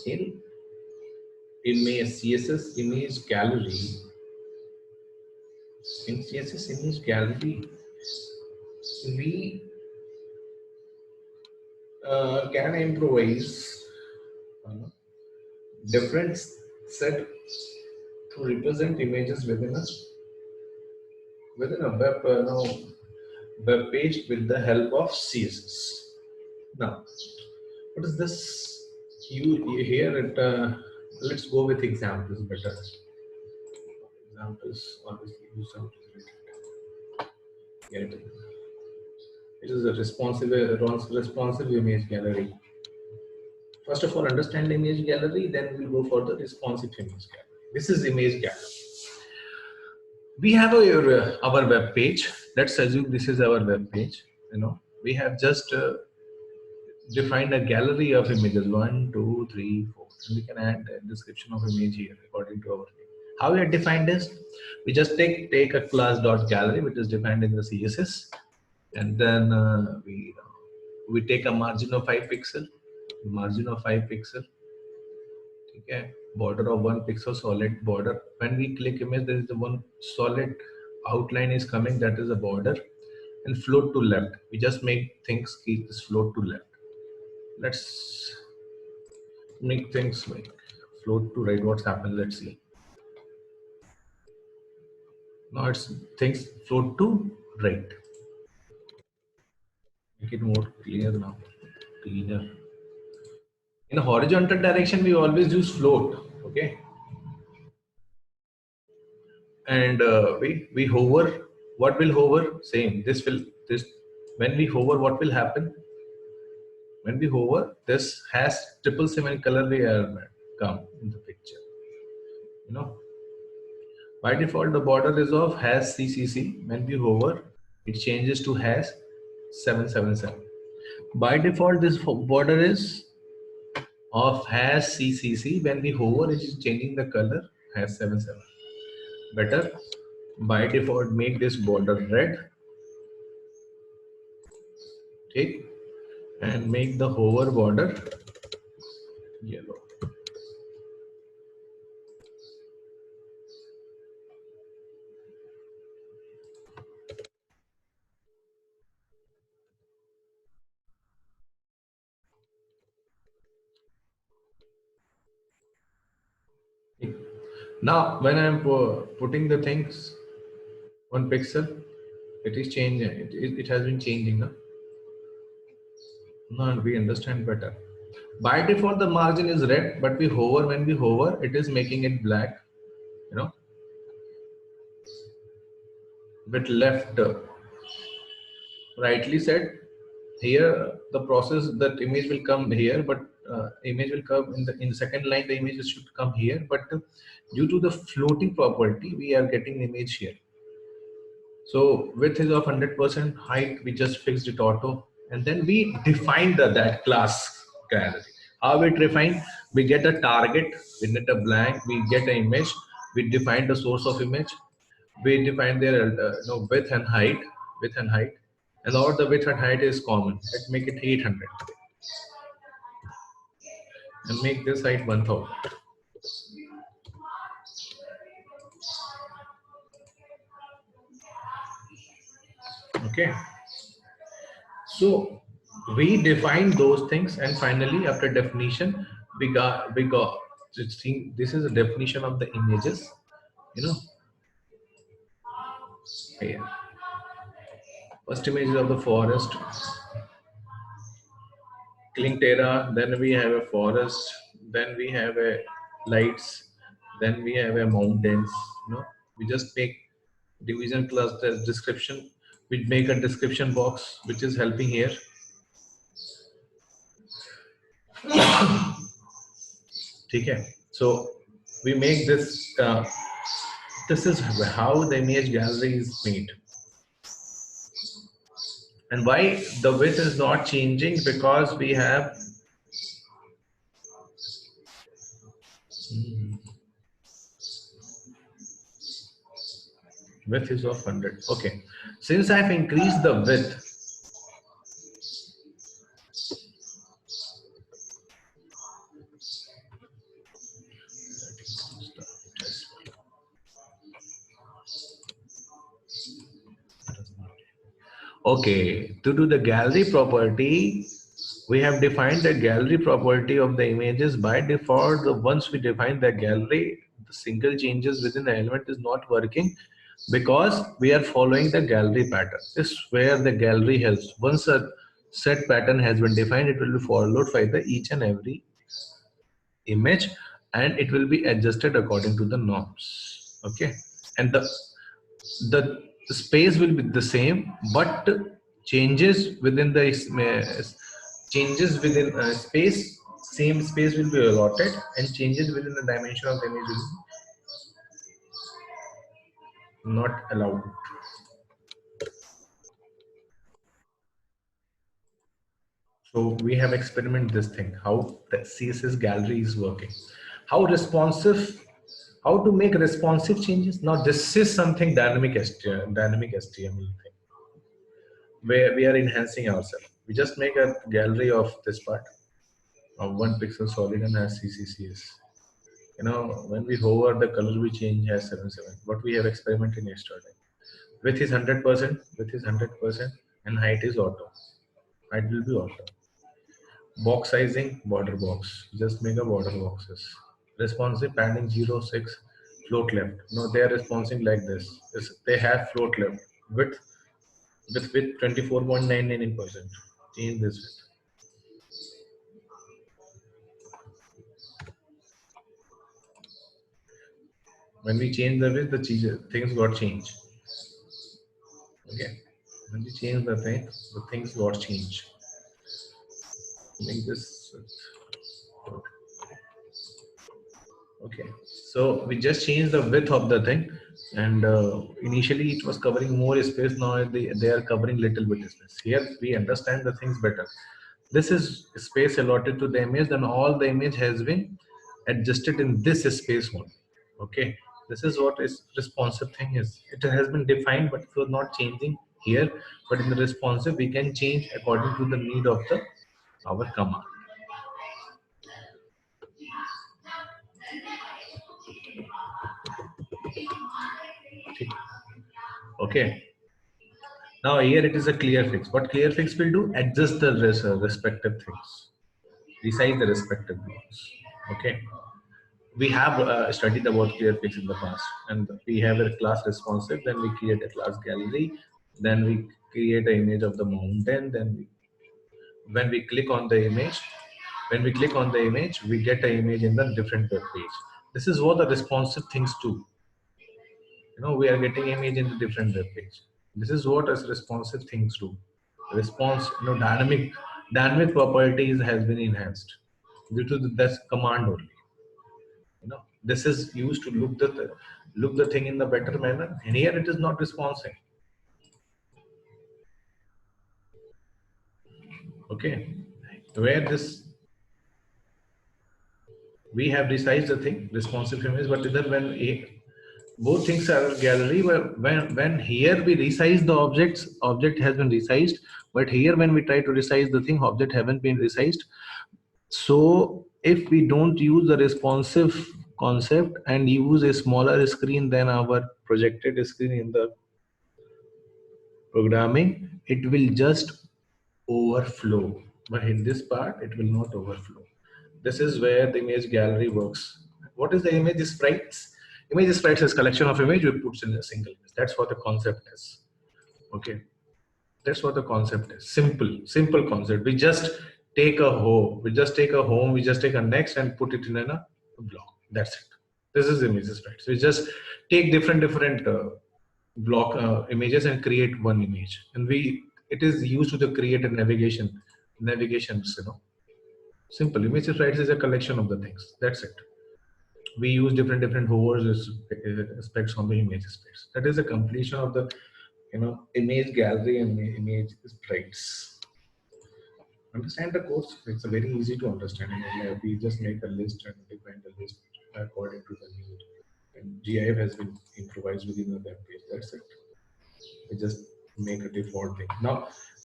in image CSS image gallery. In CSS image gallery, we can improvise different set to represent images within a web page with the help of CSS. Now, what is this? You hear it. Let's go with examples better. Examples obviously use some. Get it. It is a responsive image gallery. First of all, understand the image gallery, then we'll go for the responsive image gallery. This is image gallery. We have our web page. Let's assume this is our web page. We have just defined a gallery of images 1, 2, 3, 4, and we can add a description of image here according to our name. How we have defined this? We just take a class dot gallery, which is defined in the CSS, and then we take a margin of 5 pixel, okay, border of 1 pixel, solid border. When we click image, there is the one solid outline is coming, that is a border, and float to left. We just make things keep this float to left. Let's make things like float to right. What's happened? Let's see. Now it's things float to right. Make it more clear now. Cleaner. In a horizontal direction, we always use float. Okay. And we hover. What will hover? Same. This when we hover, what will happen? When we hover, this has 777 color will come in the picture. By default, the border is of has CCC. When we hover, it changes to has 777. By default, this border is of has CCC. When we hover, it is changing the color has 77. Better, by default, make this border red. Take and make the hover border yellow. Now, when I am putting the things 1 pixel, it is changing. It has been changing. Now we understand better. By default, the margin is red, but we hover. When we hover, it is making it black. With left, rightly said. Here, the process that image will come here, but image will come in second line. The image should come here, but due to the floating property, we are getting image here. So width is of 100%, height we just fixed it auto, and then we define that class gallery. How we define? We get a target, we get a blank, we get an image, we define the source of image, we define their width and height, and all the width and height is common. Let's make it 800 and make this height 1000. Okay, so we define those things, and finally after definition we got this is a definition of the images. Here first image is of the forest, Klingtera, then we have a forest, then we have a lights, then we have a mountains. We just make division cluster description. We make a description box which is helping here. Okay, so we make this. This is how the image gallery is made. And why the width is not changing? Because we have width is of 100. Okay, since I've increased the width, Okay, to do the gallery property, we have defined the gallery property of the images by default. Once we define the gallery, the single changes within the element is not working because we are following the gallery pattern. This is where the gallery helps. Once a set pattern has been defined, it will be followed by the each and every image, and it will be adjusted according to the norms. Okay, and the space will be the same, but changes within the changes within space, same space will be allotted, and changes within the dimension of the image will be not allowed. So we have experimented this thing, how the CSS gallery is working, how responsive, how to make responsive changes. Now this is something dynamic HTML thing where we are enhancing ourselves. We just make a gallery of this part of 1 pixel solid and has CCCS. You know, when we hover, the color we change has 77. What we have experimented yesterday. Width is 100%, width is 100%, and height is auto. Height will be auto. Box sizing, border box. Just make a border boxes. Responsive padding 0.6, float left. No, they are responding like this. They have float left. Width 24.99%. Change this width. When we change the width, things got changed. Okay. When we change the things got changed. Make this. Okay, so we just changed the width of the thing, and initially it was covering more space. Now they are covering little bit space. Here we understand the things better. This is space allotted to the image, and all the image has been adjusted in this space only. Okay, this is what is responsive thing is. It has been defined, but it was not changing here. But in the responsive, we can change according to the need of the our command. Okay. Now here it is a clear fix. What clear fix will do? Adjust the respective things, resize the respective blocks. Okay. We have studied about clear fix in the past, and we have a class responsive. Then we create a class gallery. Then we create an image of the mountain. When we click on the image, we get an image in the different web page. This is what the responsive things do. You know, we are getting image in the different web page. This is what as responsive things do. Response, you know, dynamic properties has been enhanced due to this command only. You know, this is used to look the thing in the better manner, and here it is not responsive. Okay, where this we have resized the thing responsive image, but either both things are gallery. When here we resize the object has been resized, but here when we try to resize the thing, object haven't been resized. So if we don't use the responsive concept and use a smaller screen than our projected screen in the programming, it will just overflow. But in this part, it will not overflow. This is where the image gallery works. What is the image sprites? Image sprites is collection of image we put in a single image. That's what the concept is. Okay, that's what the concept is. Simple concept. We just take a home. We just take a next and put it in a block. That's it. This is image sprites. We just take different block images and create one image, and it is used to create a navigations. You know, simple image sprites is a collection of the things. That's it. We use different hovers aspects on the image space. That is a completion of the, you know, image gallery and image sprites. Understand the course. It's a very easy to understand. We just make a list and define the list according to the need, and GIF has been improvised within the web page. That's it. We just make a default thing. Now